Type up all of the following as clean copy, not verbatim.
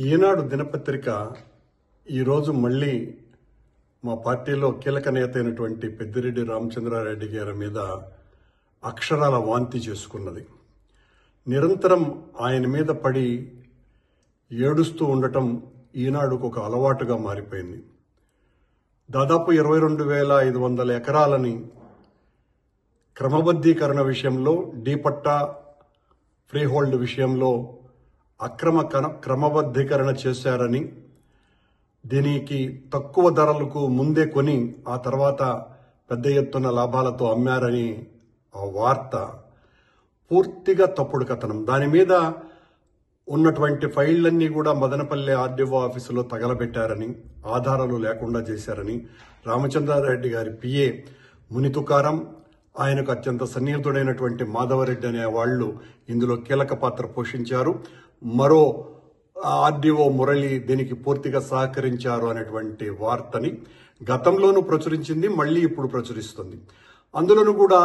ఈనాడు దినపత్రిక ఈరోజు మళ్ళీ మా పార్టీలో కీలక నేత అయినటువంటి పెద్దిరెడ్డి రామచంద్రారెడ్డి గారి మీద అక్షరాల వాంతి చేసుకున్నది. నిరంతరం ఆయన మీద పడి ఏడుస్తూ ఉండటం ఈనాడుకు ఒక అలవాటుగా మారిపోయింది. దాదాపు 22,500 ఎకరాలని క్రమబద్ధీకరణ విషయంలో, డీపట్టా ఫ్రీహోల్డ్ విషయంలో క్రమబద్ధీకరణ చేశారని, దీనికి తక్కువ ధరలకు ముందే కొని ఆ తర్వాత పెద్ద ఎత్తున లాభాలతో అమ్మారని ఆ వార్త పూర్తిగా తప్పుడు కథనం. దాని మీద ఉన్నటువంటి ఫైళ్లన్నీ కూడా మదనపల్లె ఆర్డీఓ ఆఫీసులో తగలబెట్టారని, ఆధారాలు లేకుండా చేశారని రామచంద్రారెడ్డి గారి పిఏ మునితుకారం, ఆయనకు అత్యంత సన్నిహితుడైనటువంటి మాధవరెడ్డి అనే వాళ్ళు ఇందులో కీలక పాత్ర పోషించారు. మరో ఆర్డీఓ మురళి దీనికి పూర్తిగా సహకరించారు అనేటువంటి వార్తని గతంలోనూ ప్రచురించింది, మళ్ళీ ఇప్పుడు ప్రచురిస్తుంది. అందులోనూ కూడా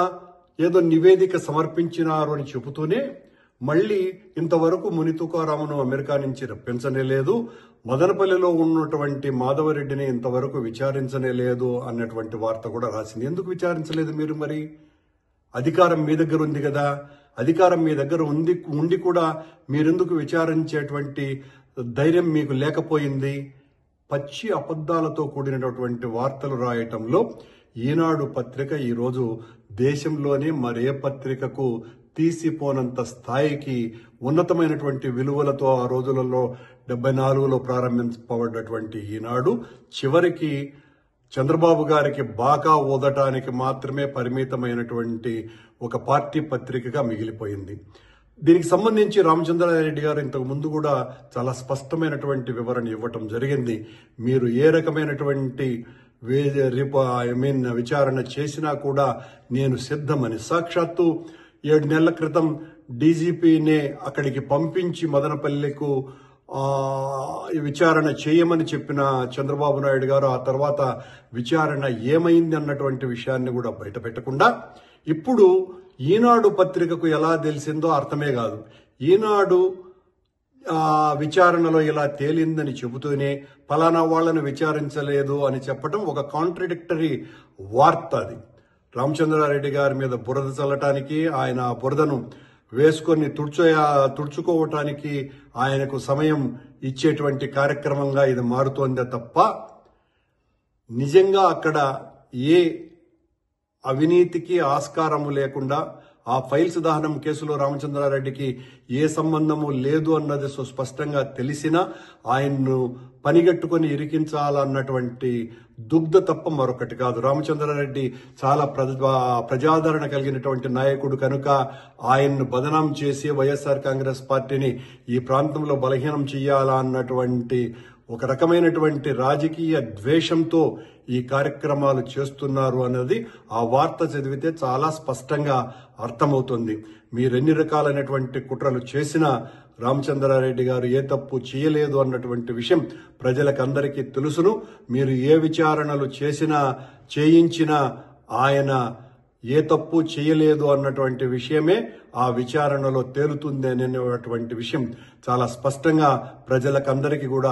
ఏదో నివేదిక సమర్పించినారు అని చెబుతూనే మళ్ళీ ఇంతవరకు మునితుకారామును అమెరికా నుంచి రప్పించనే లేదు, మదనపల్లిలో ఉన్నటువంటి మాధవరెడ్డిని ఇంతవరకు విచారించనే లేదు అన్నటువంటి వార్త కూడా రాసింది. ఎందుకు విచారించలేదు మీరు? మరి అధికారం మీ దగ్గర ఉంది కదా, అధికారం మీ దగ్గర ఉండి కూడా మీరెందుకు విచారించేటువంటి ధైర్యం మీకు లేకపోయింది? పచ్చి అబద్ధాలతో కూడినటువంటి వార్తలు రాయటంలో ఈనాడు పత్రిక ఈరోజు దేశంలోనే మరే పత్రికకు తీసిపోనంత స్థాయికి ఉన్నతమైనటువంటి విలువలతో ఆ రోజులలో 74లో ప్రారంభించబడ్డటువంటి ఈనాడు చివరికి చంద్రబాబు గారికి బాగా ఊదటానికి మాత్రమే పరిమితమైనటువంటి ఒక పార్టీ పత్రికగా మిగిలిపోయింది. దీనికి సంబంధించి రామచంద్రారెడ్డి గారు ఇంతకు ముందు కూడా చాలా స్పష్టమైనటువంటి వివరణ ఇవ్వటం జరిగింది. మీరు ఏ రకమైనటువంటి విచారణ చేసినా కూడా నేను సిద్ధమని. సాక్షాత్తు 7 నెలల క్రితం డీజీపీనే అక్కడికి పంపించి మదనపల్లెకు విచారణ చేయమని చెప్పిన చంద్రబాబు నాయుడు గారు ఆ తర్వాత విచారణ ఏమైంది అన్నటువంటి విషయాన్ని కూడా బయటపెట్టకుండా ఇప్పుడు ఈనాడు పత్రికకు ఎలా తెలిసిందో అర్థమే కాదు. ఈనాడు విచారణలో ఇలా తేలిందని చెబుతూనే ఫలానా వాళ్లను విచారించలేదు అని చెప్పడం ఒక కాంట్రడిక్టరీ వార్త. అది రామచంద్రారెడ్డి గారి మీద బురద చల్లటానికి, ఆయన బురదను వేసుకొని తుడుచుకోవటానికి ఆయనకు సమయం ఇచ్చేటువంటి కార్యక్రమంగా ఇది మారుతోందే తప్ప నిజంగా అక్కడ ఏ అవినీతికి ఆస్కారము లేకుండా, ఆ ఫైల్స్ దహనం కేసులో రామచంద్రారెడ్డికి ఏ సంబంధము లేదు అన్నది సుస్పష్టంగా తెలిసినా ఆయన్ను పనిగట్టుకుని ఇరికించాలన్నటువంటి దుగ్ధ తప్ప మరొకటి కాదు. రామచంద్రారెడ్డి చాలా ప్రజాదరణ కలిగినటువంటి నాయకుడు కనుక ఆయన్ను బదనాం చేసి వైఎస్ఆర్ కాంగ్రెస్ పార్టీని ఈ ప్రాంతంలో బలహీనం చేయాలా అన్నటువంటి ఒక రకమైనటువంటి రాజకీయ ద్వేషంతో ఈ కార్యక్రమాలు చేస్తున్నారు అన్నది ఆ వార్త చదివితే చాలా స్పష్టంగా అర్థమవుతుంది. మీరెన్ని రకాలైనటువంటి కుట్రలు చేసినా రామచంద్రారెడ్డి గారు ఏ తప్పు చేయలేదు అన్నటువంటి విషయం ప్రజలకందరికీ తెలుసును. మీరు ఏ విచారణలు చేయించినా ఆయన ఏ తప్పు చేయలేదు అన్నటువంటి విషయమే ఆ విచారణలో తేలుతుంది అనేటువంటి విషయం చాలా స్పష్టంగా ప్రజలకందరికీ కూడా